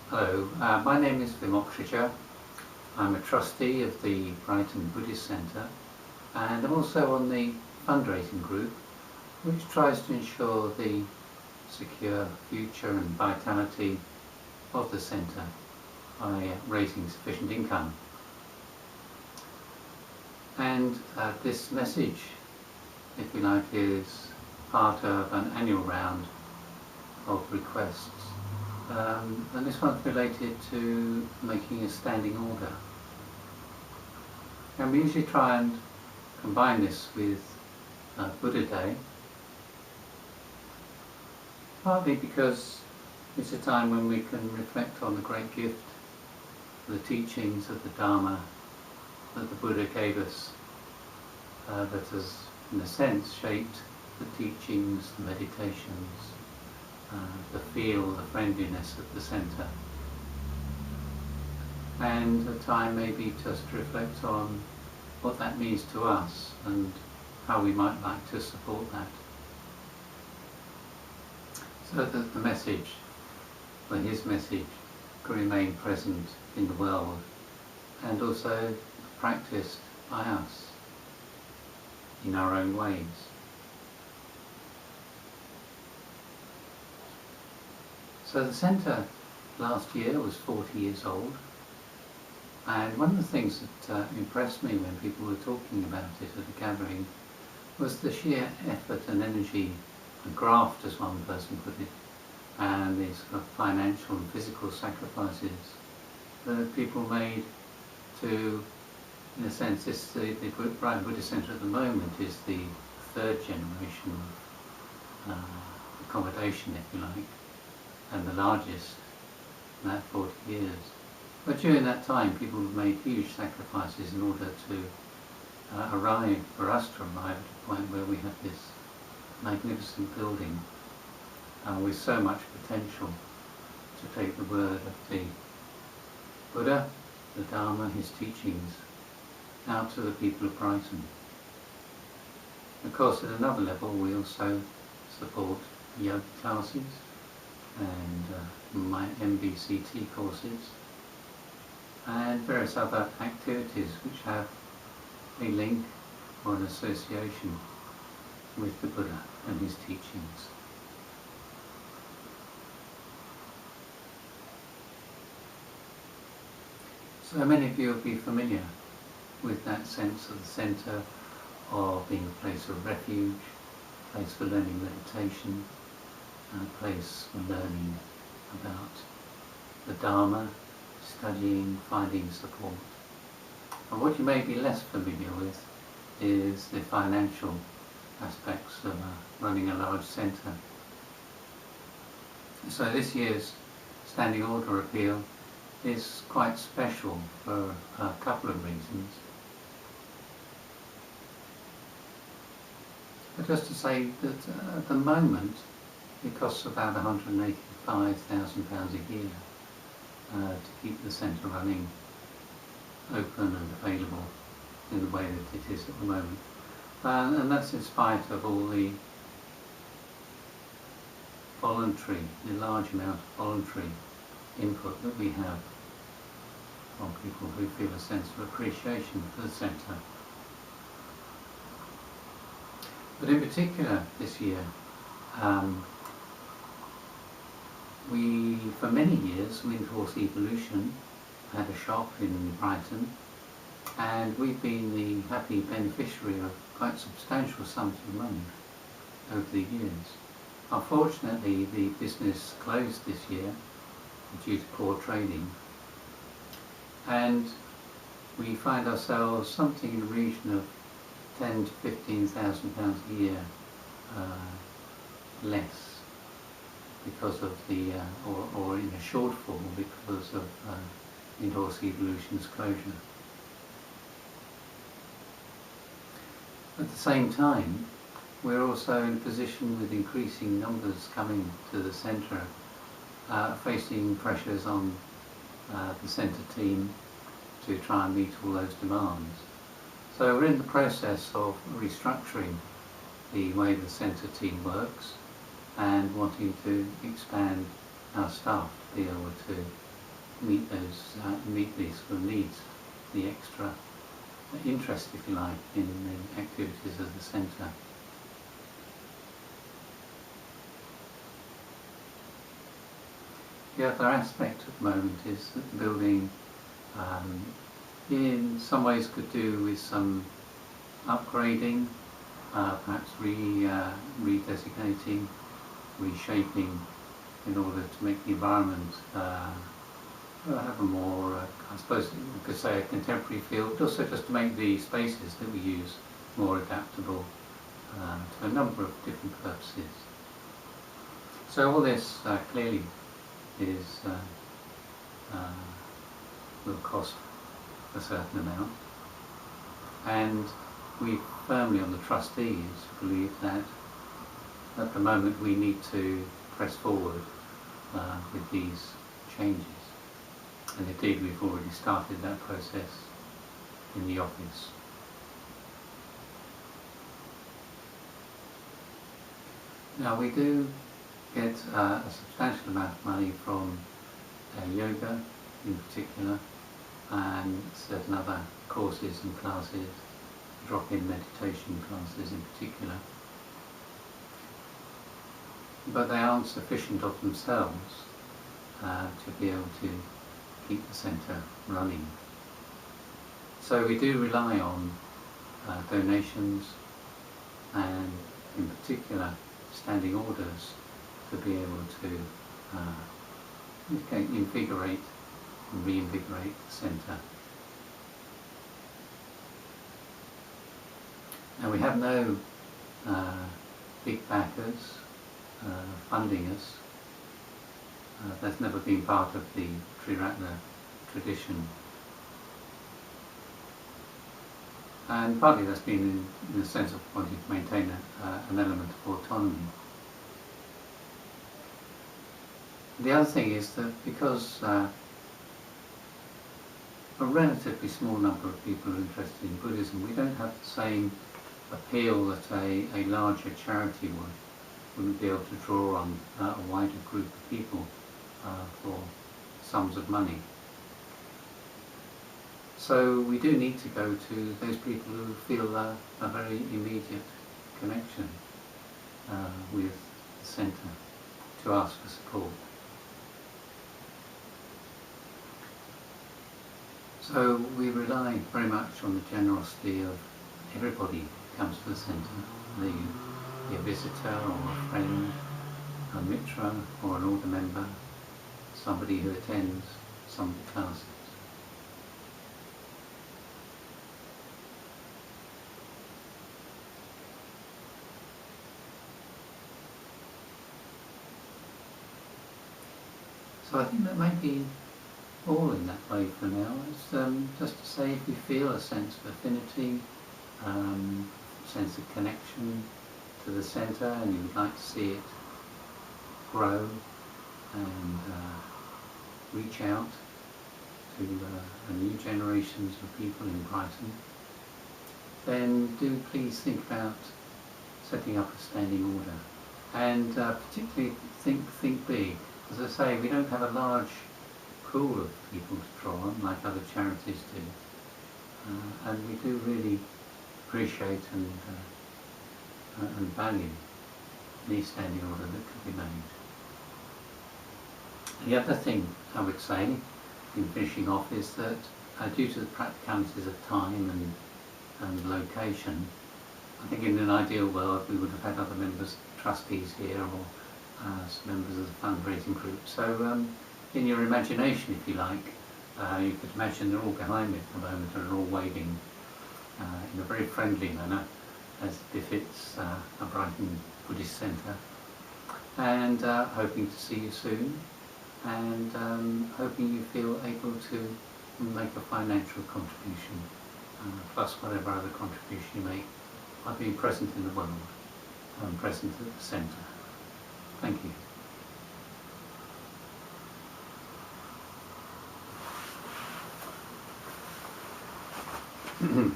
Hello, my name is Vimoksha. I'm a trustee of the Brighton Buddhist Centre, and I'm also on the fundraising group which tries to ensure the secure future and vitality of the centre by raising sufficient income. And this message, if you like, is part of an annual round of requests. And this one's related to making a standing order. And we usually try and combine this with Buddha Day, partly because it's a time when we can reflect on the great gift, the teachings of the Dharma that the Buddha gave us, that has, in a sense, shaped the teachings, the meditations, the feel, the friendliness of the centre. And a time maybe just to reflect on what that means to us and how we might like to support that. So that the message, or his message, can remain present in the world and also practiced by us in our own ways. So the centre last year was 40 years old, and one of the things that impressed me when people were talking about it at the gathering was the sheer effort and energy and graft, as one person put it, and the sort of financial and physical sacrifices that people made to, in a sense, the Brighton Buddhist Centre at the moment is the third generation of accommodation, if you like, and the largest in that 40 years. But during that time, people have made huge sacrifices in order to for us to arrive at a point where we have this magnificent building with so much potential to take the word of the Buddha, the Dharma, his teachings, out to the people of Brighton. Of course, at another level, we also support yoga classes and my MBCT courses and various other activities which have a link or an association with the Buddha and his teachings. So many of you will be familiar with that sense of the centre of being a place of refuge, a place for learning meditation, and a place for learning about the Dharma, studying, finding support. And what you may be less familiar with is the financial aspects of running a large centre. So this year's Standing Order appeal is quite special for a couple of reasons. But just to say that at the moment it costs about £185,000 a year to keep the centre running, open and available in the way that it is at the moment. And that's in spite of all the large amount of voluntary input that we have from people who feel a sense of appreciation for the centre. But in particular this year, for many years, Windhorse Evolution had a shop in Brighton, and we've been the happy beneficiary of quite substantial sums of money over the years. Unfortunately, the business closed this year due to poor trading, and we find ourselves something in the region of £10,000 to £15,000 a year less because of the, or in a shortfall because of Windhorse Evolution's closure. At the same time, we're also in a position with increasing numbers coming to the centre, facing pressures on the centre team to try and meet all those demands. So we're in the process of restructuring the way the centre team works and wanting to expand our staff to be able to meet these sort of needs, the extra interest, if you like, in the activities of the centre. The other aspect at the moment is that the building in some ways could do with some upgrading, perhaps redesignating, reshaping, in order to make the environment have a more, I suppose you could say, a contemporary feel, but also just to make the spaces that we use more adaptable to a number of different purposes. So all this clearly is will cost a certain amount, and we firmly on the trustees believe that at the moment we need to press forward with these changes, and indeed we've already started that process in the office. Now we do get a substantial amount of money from yoga in particular, and certain other courses and classes, drop-in meditation classes in particular. But they aren't sufficient of themselves to be able to keep the centre running. So we do rely on donations and in particular standing orders to be able to invigorate and reinvigorate the centre. Now we have no big backers funding us. That's never been part of the Triratna tradition. And partly that's been in the sense of wanting to maintain an element of autonomy. The other thing is that because a relatively small number of people are interested in Buddhism, we don't have the same appeal that a larger charity would. Wouldn't be able to draw on a wider group of people for sums of money. So we do need to go to those people who feel a very immediate connection with the centre to ask for support. So we rely very much on the generosity of everybody who comes to the centre, be a visitor or a friend, a mitra or an order member, somebody who attends some of the classes. So I think that might be all in that way for now. It's just to say, if you feel a sense of affinity, sense of connection to the centre, and you would like to see it grow and reach out to new generations of people in Brighton, then do please think about setting up a standing order, and particularly think big. As I say, we don't have a large pool of people to draw on like other charities do, and we do really appreciate and value any standing order that could be made. The other thing I would say in finishing off is that due to the practicalities of time and location, I think in an ideal world we would have had other members, trustees here, or some members of the fundraising group. So in your imagination, if you like, you could imagine they're all behind me at the moment and are all waving in a very friendly manner, as befits a Brighton Buddhist centre, and hoping to see you soon, and hoping you feel able to make a financial contribution, plus whatever other contribution you make by being present in the world and present at the centre. Thank you.